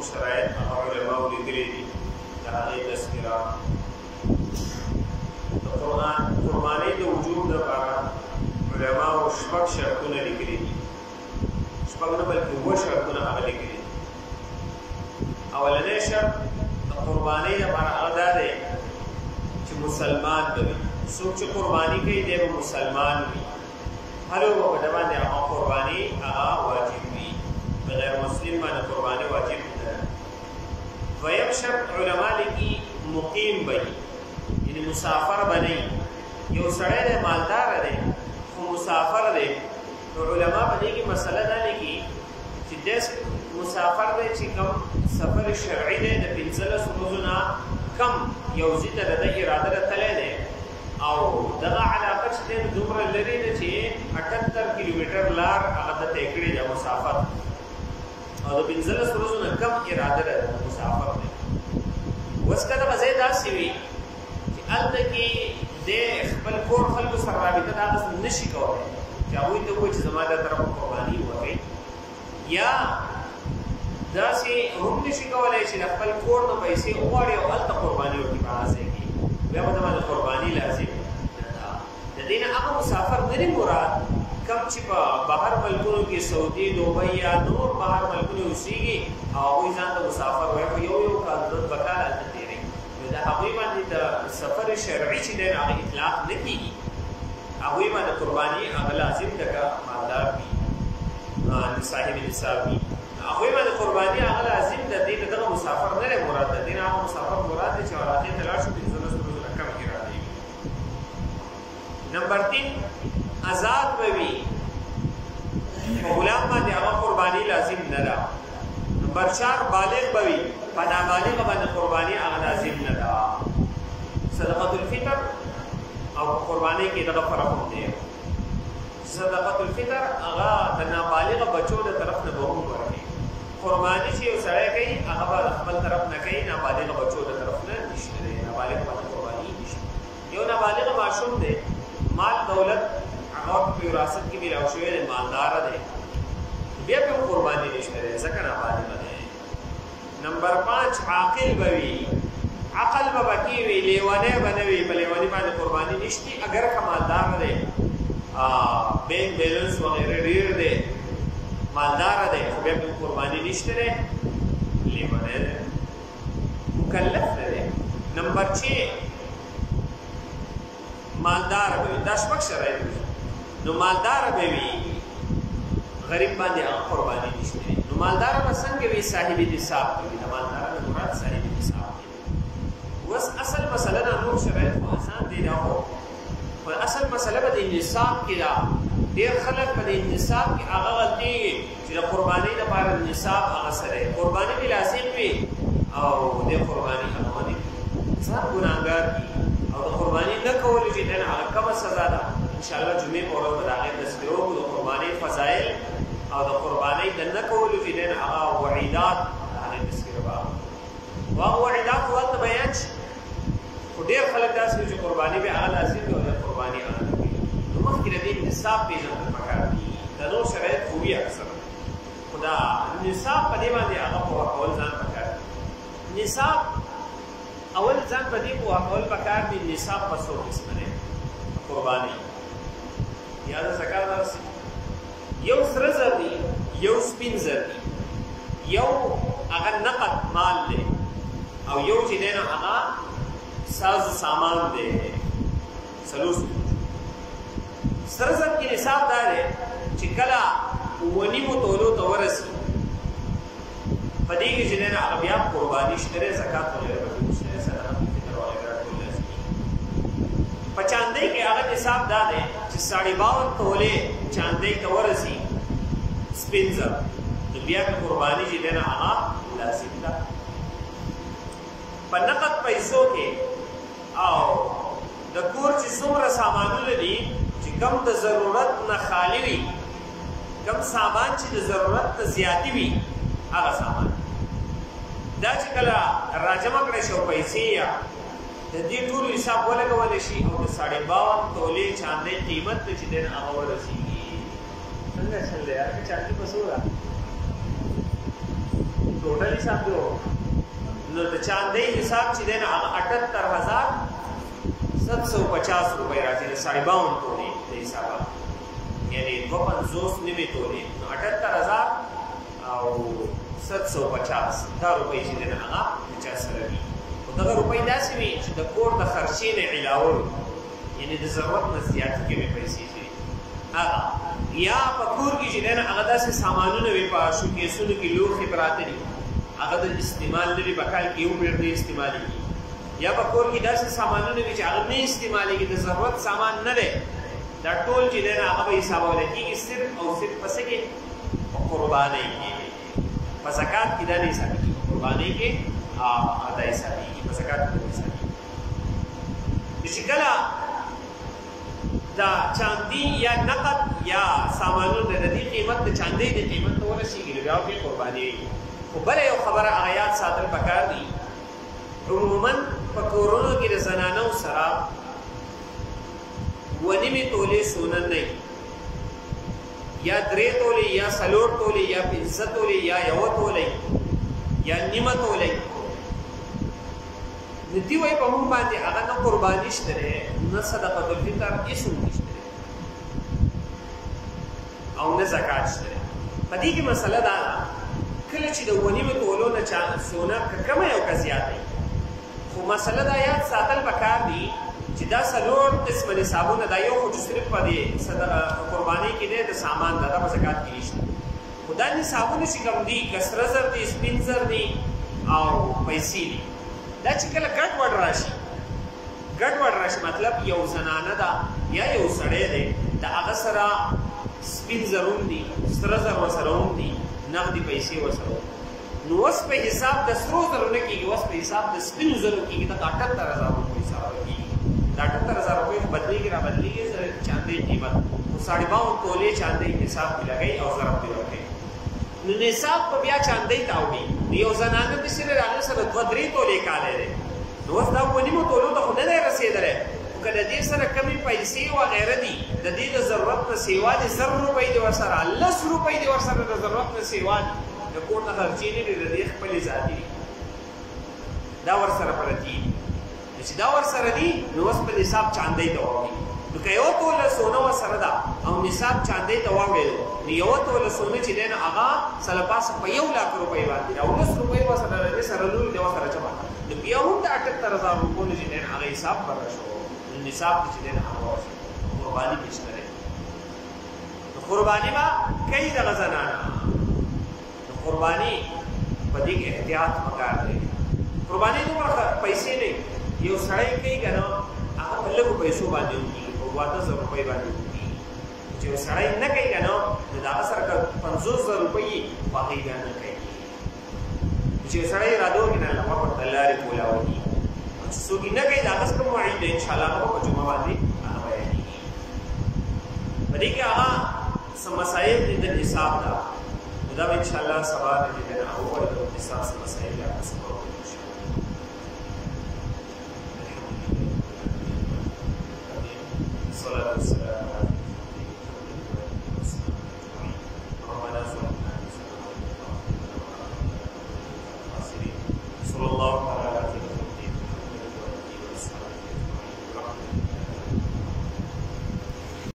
شرایط علماء لیکلي دي د هغې تذکره د قربانۍ د وجوب دپاره علماو شپږ شرطونه لیکلي دي شپږ نه بلکې اووه شرطونه هغه لیکلي دي اولنی شرط د قربانۍ دپاره هغه دا دی چې مسلمان به وي څوک چې قرباني کوي دی به مسلمان وي هر یو به په ده باندې هغه قرباني هغه واجب وي بغیر مسلم باندې قرباني واجب نه ده دویم شرط علما لیکي مقیم به وي یعنی مسافر به نه یو سړی دی مالدار دی خو مسافر دی نو علما په دې کې مسله دا لیکي چې داسې مسافر دی چې کوم سفر شرعي دی د 15 ورځو نه کم یو ځای ته د ده اراده ده تللی دی او دغه علاقه چې دی دومره لرې ده چې 78 کیلومتر لار هغه ده طی کړې ده مسافر او د 15 ورځو نه کم اراده ده مسافر دی اوس که دغه ځای داسې وي چې هلته کې د خپل کور خلکو سره رابطه دغسې نه شي کولی چې هغوی ته ووایي چې زما د طرفه قرباني وکړئ یا داسې هم نشي کولی چې د خپل کور نه پیسې وغواړي او هلته قرباني وکړي په هغه ځای کې بیا به د باندې قرباني لازم د دې نه هغه مسافر نه دی مراد کم چې په بهر ملکونو کې سعودي دوبۍ یا نور بهر ملکونو اوسېږي او هغوی ځان ته مسافر وایي خو یو کال دوه کال هلته تېروي نو د هغوی باندې د سفر شرعي چې دی هغه اطلاق نه کېږي هغوی باندې قرباني هغه لازم ده که مالدار وي صاحب نصاب وي هغوی باندې قرباني هغه لازم ده دې ته دغه مسافر نه دی مراد ده دې نه هغه مسافر مراد دی چې علاقې ته لاړ شو 15 ورځو نه کم اراده وي نمبر 3 آزاد به وي په غلام باندې هغه قرباني لازم نه ده نمبر 4 بالغ به وي په نابالغ باندې قرباني هغه لازم نه ده صدقة الفطر او قرباني کې دغه فرق هم دی صدقة الفطر هغه د نابالغ بچو د طرف نه به هم ورکوي قرباني چې یو سړی کوي هغه به خپل طرف نه کوي نابالغ بچو د طرف نه نشته دی نابالغ باندې قرباني نشته یو نابالغ ماشوم دی مال دولت هغه په وراثت کې میراث شوی دی مالدار دی بیا په قرباني نشته دی ځکه نابالغ دی نمبر 5 عاقل به وي عقل به پکې وي لیونی به نه وي په لیوني باندې قرباني نشته اگر که مالدار دی بینک بیلنس وغیره ډیر دی مالدار دی خو بیا په قرباني نشته دی لیونی دی مکلف نه دی نمبر 6 مالدار به وي دا شپږ شرایط دي نو مالدار به وي غریب باندې هغه قرباني نشته دی نو مالدار به څنګه وي صاحب نصاب وي د مالدار نه مراد صاحب نصاب دی اوس اصل مسله نه نور شرایط خو آسان دي نه خو اصل مسله به د نصاب کې ده ډېر خلک په دې نصاب کې هغه غلطېږي چې د قربانۍ لپاره نصاب هغه سره قرباني به لازم وي او د قرباني هغه باندې ځان ګناهګار دي او د قرباني نه کولو چې دنه هغه کومه سزا ده انشاءالله جمعې په ورځ به د هغې تذکره وکړو د قربانۍ فضایل او د قربانۍ د نه کولو چې دنه هغه وعیدات د هغې تذکره به هغه وعیدات به هلته بیان شي خو ډېر خلک داسې وي چې قرباني به هغه لازم وي او د قرباني هغه نه کوي نو مخکې د دې نصاب پېژندل پکار دي د نور شرایط خو وي اکثره خو دا نصاب په دې باندې هغه پوهه کول ځان پکار دي نصاب اول ځان په دې پوهه کول پکار دي نصاب په څو قسمه دی قرباني یا د زکات داسې یو سره زر دي یو سپین زر دي یو هغه نقد مال دی او یو چې دی نو هغه ساز سامان دی سلوس سره زر کې نصاب دا دی چې کله ونیمو تولو ته ورسي په دې کې چې دی نو هغه بیا قرباني شته دی زکات وغیره به پکې شته دی صدقه فطر وغیره ټول لازمي په چاندۍ کې هغه نصاب دا دی چې 52 تولې چاندۍ ته ورسي سپین زر نو بیا په قرباني چې دی نو هغه لازم ده په نقد پیسو کې او د کور چې څومره سامانونه دي چې کم د ضرورت نه خالی وي کم سامان چې د ضرورت نه زیاتې وي هغه سامان دا چې کله راجمع کړی شو پیسې یا د دې ټولو حساب ولګولی شي او د 52 تولې چاندۍ قیمت ته چې دی هغه ورسېږي څنګه چل دی هغه چاندۍ په څو ده ټوټل حساب دی نو د چاندۍ حساب چې دی نو هغه 78,750 روپۍ راځي د 52 تولې د حسابه یعنی 250 نیمې تولې نو 78,750 دا روپۍ چې دی نو هغه د چا سره وي خو دغه روپۍ داسې وي چې د کور د خرچې نه علاوه یعنی د ضرورت نه زیاتې کمې پیسې چې هغه یا په کور کې چې دی نو هغه داسې سامانونه وي په شوکیسونو کې لوښي پراته دي هغه د استعمال لري په کال کې یو پېر نه استعمالېږي یا په کور کې داسې سامانونه وي چې هغه نه استعمالېږي د ضرورت سامان نه دی دا ټول چې دی نو هغه به حسابولی کېږي صرف او صرف په څه کې په قربانۍ کې په زکات کې دا نه حسابېږي په قربانۍ کې دا حسابېږي په زکات کې نه حسابېږي چې کله دا چاندي یا نقد یا سامانونو د دې قیمت د چاندۍ د قیمت ته ورسېږي نو بیا پرې قرباني خو بله یو خبره هغه یاد ساتل پکار دي عموما په کورونو کې د زنانو سره 2.5 تولې سونه نه یا 3 تولې یا 4 تولې یا 5 تولې یا 1 تولې یا نیمه تولې نو دی وایي په موږ باندې هغه نه قرباني شته دی نه صدقه الفطر هېڅ هم نشته دی او نه زکات شته دی په دې کې مسله دا ده کله چې د 2.5 تولو نه سونه که کمه او که زیاته خو مسله دا یاد ساتل پکار دي چې دا 4 قسمه نصابونه دا یو خو چې صرف په دې قربانۍ کې دی د سامان دا په زکات کې نشته خو دا نصابونه چې کوم دي که سره زر دي سپین زر دي او پیسې دي دا چې کله ګډوډ راشي مطلب یو زنانه ده یا یو سړی دی د هغه سره سپین زر هم دي سره زر ورسره هم دي نغدي پیسې ورسره نو اوس په حساب د سرو زرو نه کېږي اوس په حساب د سپینو زرو کېږي دا 78,000 روپۍ حساب کېږي دا 78,000 روپۍ خو بدلېږي را بدلېږي چاندۍ قیمت خو 52 تولې چاندۍ حساب کې لګوي او ضرب پرې ورکوي نو نصاب په بیا چاندۍ ته اوړي یو زنانه داسې دی د هغې سره 2-3 تولې کالی دی نو اوس دا 2.5 تولو ته خو نه دی رسېدلی خو که د دې سره کمې پیسې وغیره دي د دې د ضرورت نه سیوا دي 100 روپۍ دي ورسره 10 روپۍ دي ورسره د ضرورت نه سیوا دي د کور نه خرچې نه دي د دې خپلې ذاتي دي دا ورسره پرتې دي چې دا ورسره دي نو اوس په نصاب چاندۍ ته واوړي نو که یوه توله سونه ورسره ده او نصاب چاندۍ ته واوړېدو نو یوه توله سونه چې دی نو هغه سلپاسه په 1,00,000 روپۍ باندې او 10 روپۍ ورسره د دې سره لوري دی ورسره چپه نو بیا هم د 78,000 روپو نه چې دی نو هغه حساب بره شو نو نصاب چې دی نو هغه ورشو قرباني کې شته دی نو قرباني به کوي دغه زنانه قربانی په دې کې احتیاط پکار دی قربانی دومره پیسې نه یو سړی کوي که نه هغه په لږو پیسو باندې وکړي په 2,000 روپۍ باندې وکړي چې یو سړی نه کوي که نه نو د هغه سره که 50,000 روپۍ خو هغې بیا نه کوي چې یو سړی اراده وکړي نه الله په د لارې کولاوي چې څوک یې نه کوي د هغه کوم وعید دی انشاءالله هغه په جمعه باندې هغه بیانېږي په دې کې هغه څه مسایل دي د نصاب ده دا ان شاء الله سبا د دې نه اول د نصاب څخه مسایل